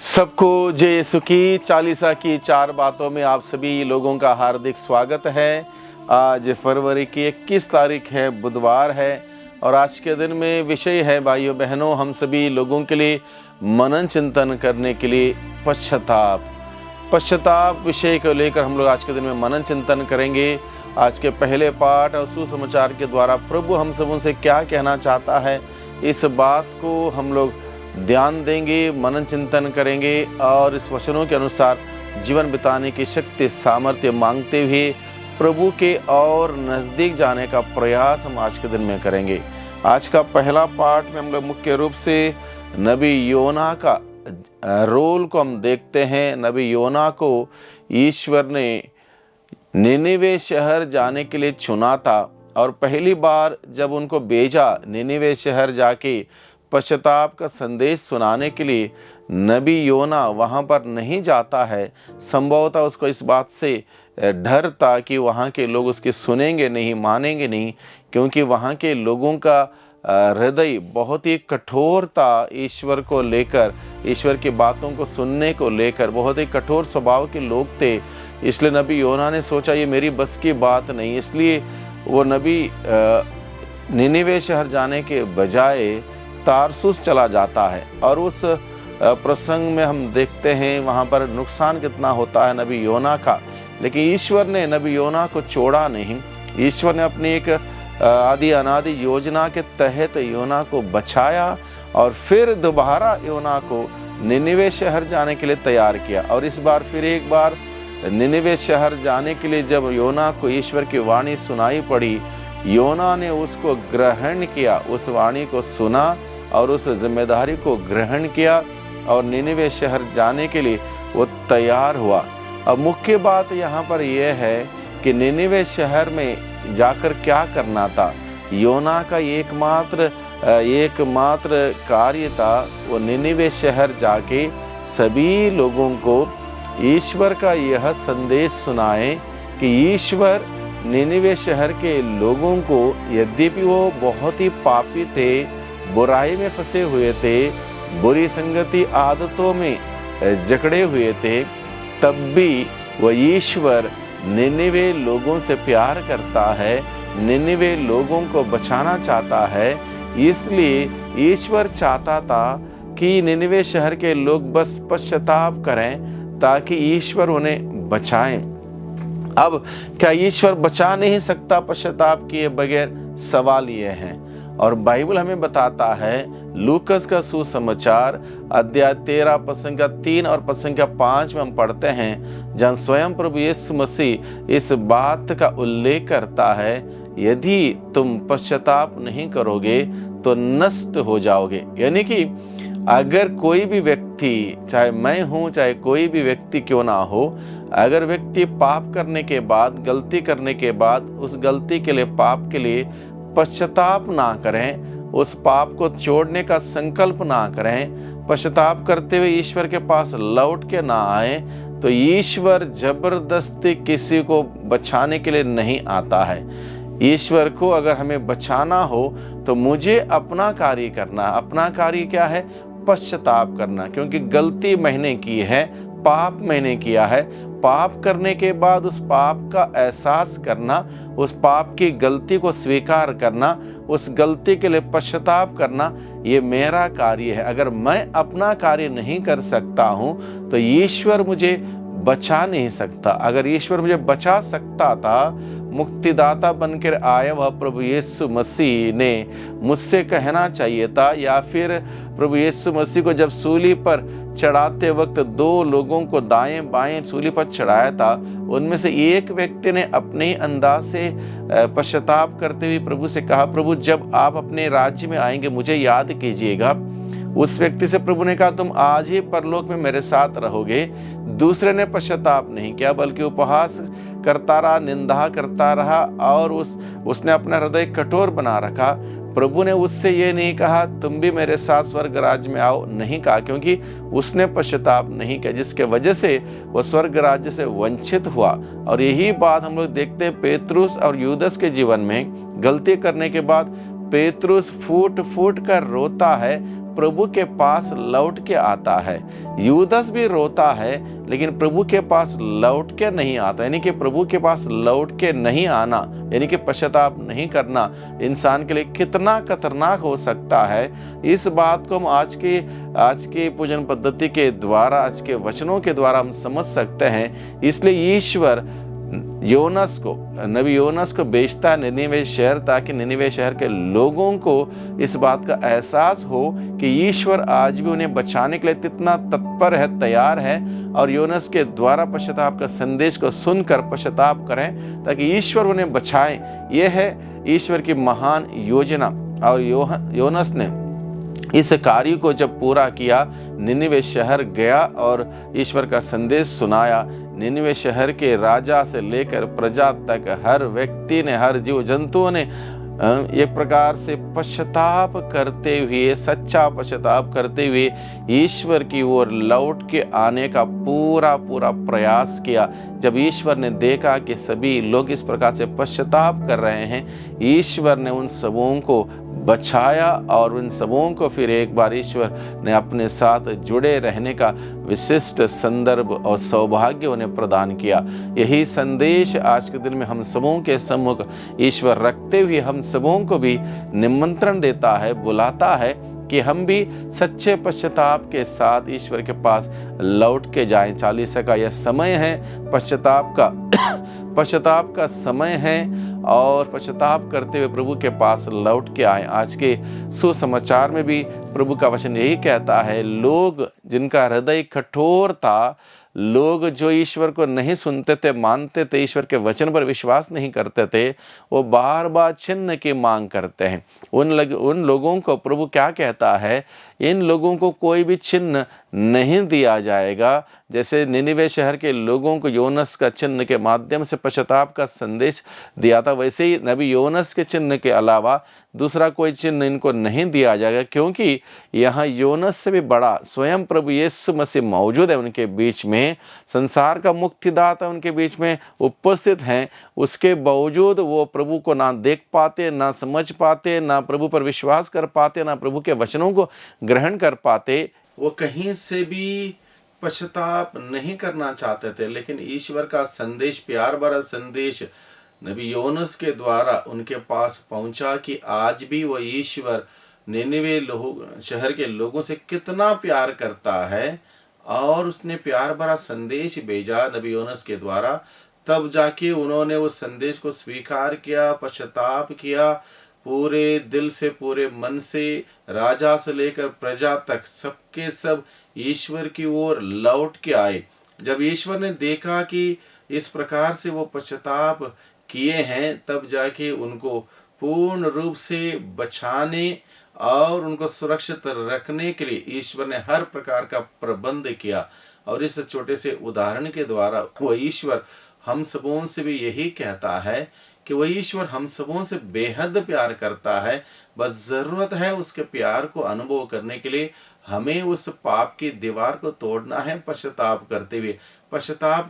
सबको जय यीशु की चालीसा की चार बातों में आप सभी लोगों का हार्दिक स्वागत है। आज फरवरी की 21 तारीख है, बुधवार है और आज के दिन में विषय है भाइयों बहनों हम सभी लोगों के लिए मनन चिंतन करने के लिए पश्चाताप विषय को लेकर हम लोग आज के दिन में मनन चिंतन करेंगे। आज के पहले पाठ और सुसमाचार के द्वारा प्रभु हम सबों से क्या कहना चाहता है, इस बात को हम लोग ध्यान देंगे, मनन चिंतन करेंगे और इस वचनों के अनुसार जीवन बिताने की शक्ति सामर्थ्य मांगते हुए प्रभु के और नज़दीक जाने का प्रयास हम आज के दिन में करेंगे। आज का पहला पाठ में हम लोग मुख्य रूप से नबी योना का रोल को हम देखते हैं। नबी योना को ईश्वर ने निनिवे शहर जाने के लिए चुना था और पहली बार जब उनको भेजा निनिवे शहर जाके पश्चाताप का संदेश सुनाने के लिए, नबी योना वहाँ पर नहीं जाता है। संभवतः उसको इस बात से डर था कि वहाँ के लोग उसके सुनेंगे नहीं, मानेंगे नहीं, क्योंकि वहाँ के लोगों का हृदय बहुत ही कठोर था। ईश्वर को लेकर, ईश्वर की बातों को सुनने को लेकर बहुत ही कठोर स्वभाव के लोग थे। इसलिए नबी योना ने सोचा ये मेरी बस की बात नहीं, इसलिए वो नबी निनिवे शहर जाने के बजाय तारसुस चला जाता है। और उस प्रसंग में हम देखते हैं वहाँ पर नुकसान कितना होता है नबी योना का, लेकिन ईश्वर ने नबी योना को छोड़ा नहीं। ईश्वर ने अपनी एक आदि अनादि योजना के तहत योना को बचाया और फिर दोबारा योना को निनिवे शहर जाने के लिए तैयार किया। और इस बार फिर एक बार निनिवे शहर जाने के लिए जब योना को ईश्वर की वाणी सुनाई पड़ी, योना ने उसको ग्रहण किया, उस वाणी को सुना और उस जिम्मेदारी को ग्रहण किया और निनिवे शहर जाने के लिए वो तैयार हुआ। अब मुख्य बात यहाँ पर यह है कि निनिवे शहर में जाकर क्या करना था। योना का एकमात्र कार्य था वो निनिवे शहर जाके सभी लोगों को ईश्वर का यह संदेश सुनाए कि ईश्वर निनिवे शहर के लोगों को, यद्यपि वो बहुत ही पापी थे, बुराई में फंसे हुए थे, बुरी संगति आदतों में जकड़े हुए थे, तब भी वह ईश्वर निनिवे लोगों से प्यार करता है, निनिवे लोगों को बचाना चाहता है। इसलिए ईश्वर चाहता था कि निनिवे शहर के लोग बस पश्चाताप करें ताकि ईश्वर उन्हें बचाएं। अब क्या ईश्वर बचा नहीं सकता पश्चाताप किए बगैर? सवाल ये है। और बाइबल हमें बताता है, लूकस का सुसमाचार अध्याय 13 पद संख्या 3 और पद संख्या 5 में हम पढ़ते हैं, जहाँ स्वयं प्रभु यीशु मसीह इस बात का उल्लेख करता है, यदि तुम पश्चाताप नहीं करोगे तो नष्ट हो जाओगे। यानी कि अगर कोई भी व्यक्ति, चाहे मैं हूँ चाहे कोई भी व्यक्ति क्यों ना हो, अगर व्यक्ति पाप करने के बाद, गलती करने के बाद उस गलती के लिए, पाप के लिए पश्चाताप ना करें, उस पाप को छोड़ने का संकल्प ना करें, पश्चाताप करते हुए ईश्वर के पास लौट के ना आए, तो ईश्वर जबरदस्ती किसी को बचाने के लिए नहीं आता है। ईश्वर को अगर हमें बचाना हो तो मुझे अपना कार्य करना। अपना कार्य क्या है? पश्चाताप करना, क्योंकि गलती मैंने की है, पाप मैंने किया है। पाप करने के बाद उस पाप का एहसास करना, उस पाप की गलती को स्वीकार करना, उस गलती के लिए पश्चाताप करना, ये मेरा कार्य है। अगर मैं अपना कार्य नहीं कर सकता हूँ तो ईश्वर मुझे बचा नहीं सकता। अगर ईश्वर मुझे बचा सकता था, मुक्तिदाता बनकर आया वह प्रभु यीशु मसीह ने मुझसे कहना चाहिए था, या फिर प्रभु यीशु मसीह को जब सूली पर चढ़ाते वक्त 2 लोगों को दाएं बाएं सूली पर चढ़ाया था, उनमें से एक व्यक्ति ने अपने अंदाज से पश्चाताप करते हुए प्रभु से कहा, प्रभु जब आप अपने राज्य में आएंगे मुझे याद कीजिएगा। उस व्यक्ति से प्रभु ने कहा, तुम आज ही परलोक में मेरे साथ रहोगे। दूसरे ने पश्चाताप नहीं किया, बल्कि उपहास करता रहा, निंदा करता रहा और उसने अपना हृदय कठोर बना रखा। प्रभु ने उससे ये नहीं कहा तुम भी मेरे साथ स्वर्ग राज्य में आओ, नहीं कहा, क्योंकि उसने पश्चाताप नहीं किया, जिसके वजह से वो स्वर्ग राज्य से वंचित हुआ। और यही बात हम लोग देखते हैं पेतरुस और यूदस के जीवन में। गलती करने के बाद पेतरुस फूट फूट कर रोता है, प्रभु के पास लौट के आता है। यूदस भी रोता है, लेकिन प्रभु के पास लौट के नहीं आता। यानी कि प्रभु के पास लौट के नहीं आना, यानी कि पश्चाताप नहीं करना इंसान के लिए कितना खतरनाक हो सकता है। इस बात को हम आज के पूजन पद्धति के द्वारा, आज के वचनों के द्वारा हम समझ सकते हैं। इसलिए ईश्वर नबी योनस को भेजता है निनिवे शहर, ताकि निनिवे शहर के लोगों को इस बात का एहसास हो कि ईश्वर आज भी उन्हें बचाने के लिए कितना तत्पर है, तैयार है। और योनस के द्वारा पश्चाताप का संदेश को सुनकर पश्चाताप करें, ताकि ईश्वर उन्हें बचाएं। यह है ईश्वर की महान योजना। और योनस ने इस कार्य को जब पूरा किया, निनिवे शहर गया और ईश्वर का संदेश सुनाया। निनिवे शहर के राजा से लेकर प्रजा तक हर व्यक्ति ने, हर जीव जंतुओं ने एक प्रकार से पश्चाताप करते हुए, सच्चा पश्चाताप करते हुए ईश्वर की ओर लौट के आने का पूरा प्रयास किया। जब ईश्वर ने देखा कि सभी लोग इस प्रकार से पश्चाताप कर रहे हैं, ईश्वर ने उन सबों को बचाया और उन सबों को फिर एक बार ईश्वर ने अपने साथ जुड़े रहने का विशिष्ट संदर्भ और सौभाग्य उन्हें प्रदान किया। यही संदेश आज के दिन में हम सबों के सम्मुख ईश्वर रखते हुए हम सबों को भी निमंत्रण देता है, बुलाता है कि हम भी सच्चे पश्चाताप के साथ ईश्वर के पास लौट के जाएं। चालीसा का यह समय है, पश्चाताप का समय है, और पश्चाताप करते हुए प्रभु के पास लौट के आए। आज के सुसमाचार में भी प्रभु का वचन यही कहता है, लोग जिनका हृदय कठोर था, लोग जो ईश्वर को नहीं सुनते थे, मानते थे, ईश्वर के वचन पर विश्वास नहीं करते थे, वो बार बार चिन्ह की मांग करते हैं। उन लोगों को प्रभु क्या कहता है, इन लोगों को कोई भी चिन्ह नहीं दिया जाएगा। जैसे निनिवे शहर के लोगों को योनस का चिन्ह के माध्यम से पश्चाताप का संदेश दिया था, वैसे ही नबी योनस के चिन्ह के अलावा दूसरा कोई चिन्ह इनको नहीं दिया जाएगा, क्योंकि यहाँ योनस से भी बड़ा स्वयं प्रभु यीशु मसीह मौजूद है उनके बीच में। संसार का मुक्तिदाता उनके बीच में उपस्थित हैं। उसके बावजूद वो प्रभु को ना देख पाते, ना समझ पाते, ना प्रभु पर विश्वास कर पाते, ना प्रभु के वचनों को ग्रहण कर पाते। वो कहीं से भी पश्चाताप नहीं करना चाहते थे, लेकिन ईश्वर का संदेश, प्यार भरा संदेश नबी योनस के द्वारा उनके पास पहुंचा कि आज भी वो ईश्वर निनिवे शहर के लोगों से कितना प्यार करता है। और उसने प्यार भरा संदेश भेजा नबी योनस के द्वारा। तब जाके उन्होंने उस संदेश को स्वीकार किया, पश्चाताप किया, पूरे दिल से, पूरे मन से, राजा से लेकर प्रजा तक सबके सब ईश्वर की ओर लौट के आए। जब ईश्वर ने देखा कि इस प्रकार से वो पश्चाताप किए हैं, तब जाके उनको पूर्ण रूप से बचाने और उनको सुरक्षित रखने के लिए ईश्वर ने हर प्रकार का प्रबंध किया। और इस छोटे से उदाहरण के द्वारा वो ईश्वर हम सबों से भी यही कहता है कि वह ईश्वर हम सबों से बेहद प्यार करता है। बस जरूरत है उसके प्यार को अनुभव करने के लिए हमें उस पाप की दीवार को तोड़ना है। पश्चाताप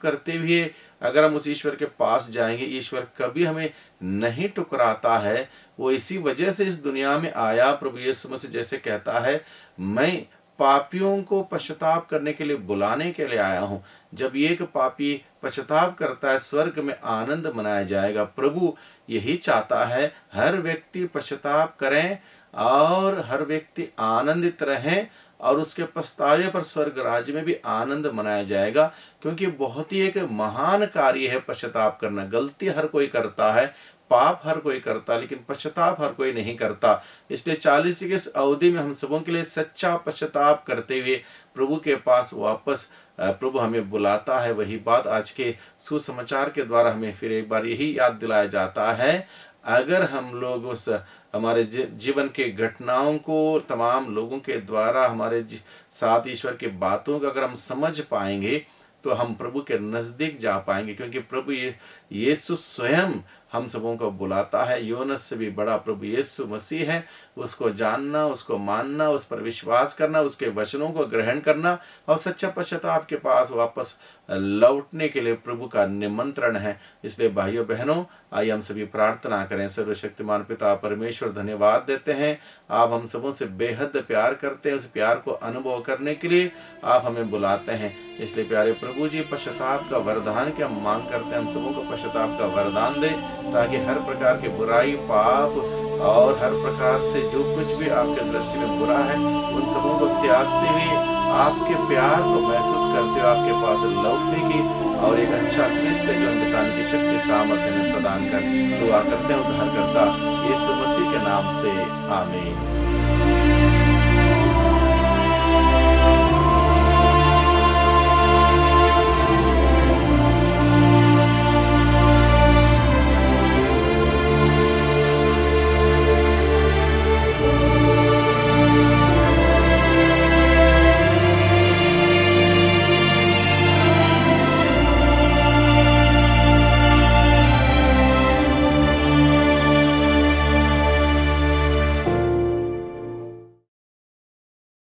करते हुए अगर हम उस ईश्वर के पास जाएंगे, ईश्वर कभी हमें नहीं टुकराता है। वो इसी वजह से इस दुनिया में आया। प्रभु यीशु मसीह जैसे कहता है, मैं पापियों को पश्चाताप करने के लिए बुलाने के लिए आया हूँ। जब एक पापी पश्चाताप करता है, स्वर्ग में आनंद मनाया जाएगा। प्रभु यही चाहता है, हर व्यक्ति पश्चाताप करें और हर व्यक्ति आनंदित रहें, और उसके पछतावे पर स्वर्ग राज्य में भी आनंद मनाया जाएगा। क्योंकि बहुत ही एक महान कार्य है पश्चाताप करना। गलती हर कोई करता है, पाप हर कोई करता, लेकिन पश्चाताप हर कोई नहीं करता। इसलिए 40 की इस अवधि में हम सबों के लिए सच्चा पश्चाताप करते हुए प्रभु के पास वापस प्रभु हमें बुलाता है। वही बात आज के सुसमाचार के द्वारा हमें फिर एक बार यही याद दिलाया जाता है। अगर हम लोग उस हमारे जीवन के घटनाओं को तमाम लोगों के द्वारा हमारे साथ ईश्वर की बातों को अगर हम समझ पाएंगे, तो हम प्रभु के नजदीक जा पाएंगे। क्योंकि प्रभु यीशु स्वयं हम सबों को बुलाता है। योनस से भी बड़ा प्रभु यीशु मसीह है। उसको जानना, उसको मानना, उस पर विश्वास करना, उसके वचनों को ग्रहण करना और सच्चा पश्चाताप के पास वापस लौटने के लिए प्रभु का निमंत्रण है। इसलिए भाइयों बहनों, आइए हम सभी प्रार्थना करें। सर्वशक्तिमान पिता परमेश्वर, धन्यवाद देते हैं, आप हम सबों से बेहद प्यार करते हैं। उस प्यार को अनुभव करने के लिए आप हमें बुलाते हैं। इसलिए प्यारे प्रभु जी, पश्चाताप का वरदान की हम मांग करते हैं। हम सबों को पश्चाताप का वरदान दे, ताकि हर प्रकार के बुराई, पाप और हर प्रकार से जो कुछ भी आपके दृष्टि में बुरा है, उन सबों को त्यागते हुए आपके प्यार को महसूस करते हुए आपके पास लौटने की और एक अच्छा रिश्ते जो बिताने की शक्ति सामर्थ्य में प्रदान कर दुआ करते हैं उद्धारकर्ता यीशु मसीह के नाम से, आमीन।